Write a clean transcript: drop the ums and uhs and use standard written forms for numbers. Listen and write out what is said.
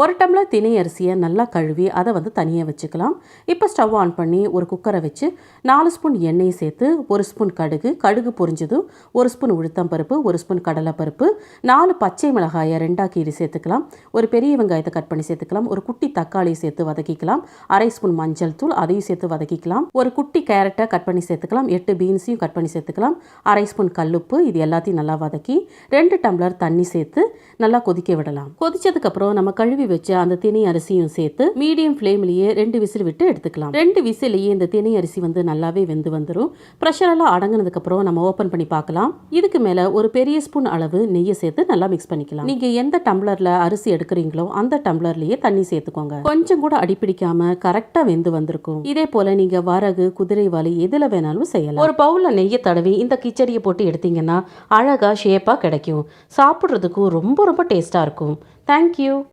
1 tumbler தினை அரிசியை நல்லா கழுவி அதை தனியாக வச்சுக்கலாம். இப்போ ஸ்டவ் ஆன் பண்ணி ஒரு குக்கரை வச்சு 4 ஸ்பூன் எண்ணெய் சேர்த்து 1 ஸ்பூன் கடுகு பொரிஞ்சதும் 1 ஸ்பூன் உளுத்தம்பருப்பு, 1 ஸ்பூன் கடலைப்பருப்பு, 4 பச்சை மிளகாயை 2ஆக கீறி சேர்த்துக்கலாம். ஒரு பெரிய வெங்காயத்தை கட் பண்ணி சேர்த்துக்கலாம். ஒரு குட்டி தக்காளி சேர்த்து வதக்கிக்கலாம். 1/2 ஸ்பூன் மஞ்சள் தூள் அதையும் சேர்த்து வதக்கிக்கலாம். ஒரு குட்டி கேரட்டை கட் பண்ணி சேர்த்துக்கலாம். 8 பீன்ஸையும் கட் பண்ணி சேர்த்துக்கலாம். 1/2 ஸ்பூன் கல்லுப்பு. இது எல்லாத்தையும் நல்லா வதக்கி 2 டம்ளர் தண்ணி சேர்த்து நல்லா கொதிக்க விடலாம். கொதிச்சதுக்கப்புறம் நம்ம கழுவி வச்ச அந்த தினை அரிசியும் சேர்த்து மீடியம் ஃப்ளேம்லயே 2 விசில் விட்டு எடுத்துக்கலாம். 2 விசிலையே இந்த தினை அரிசி நல்லாவே வெந்து வந்துடும். ப்ரெஷர் எல்லாம் அடங்கினதுக்கு அப்புறம் நம்ம ஓபன் பண்ணி பார்க்கலாம். இதுக்கு மேல ஒரு பெரிய ஸ்பூன் அளவு நெய்யை சேர்த்து நல்லா மிக்ஸ் பண்ணிக்கலாம். நீங்க எந்த டம்ளர்ல அரிசி எடுக்கிறீங்களோ அந்த டம்ளர்லயே தண்ணி சேர்த்துக்கோங்க. கொஞ்சம் கூட அடிப்பிடிக்காம கரெக்டா வெந்து வந்திருக்கும். இதே போல நீங்க வரகு, குதிரைவாலி எதுல வேணாலும் செய்யலாம். ஒரு பவுல்ல நெய்யை தடவி இந்த கிச்சடியை போட்டு எடுத்தீங்கன்னா அழகா ஷேப்பா கிடைக்கும். சாப்பிட்றதுக்கும் ரொம்ப ரொம்ப டேஸ்டா இருக்கும். தேங்க்யூ.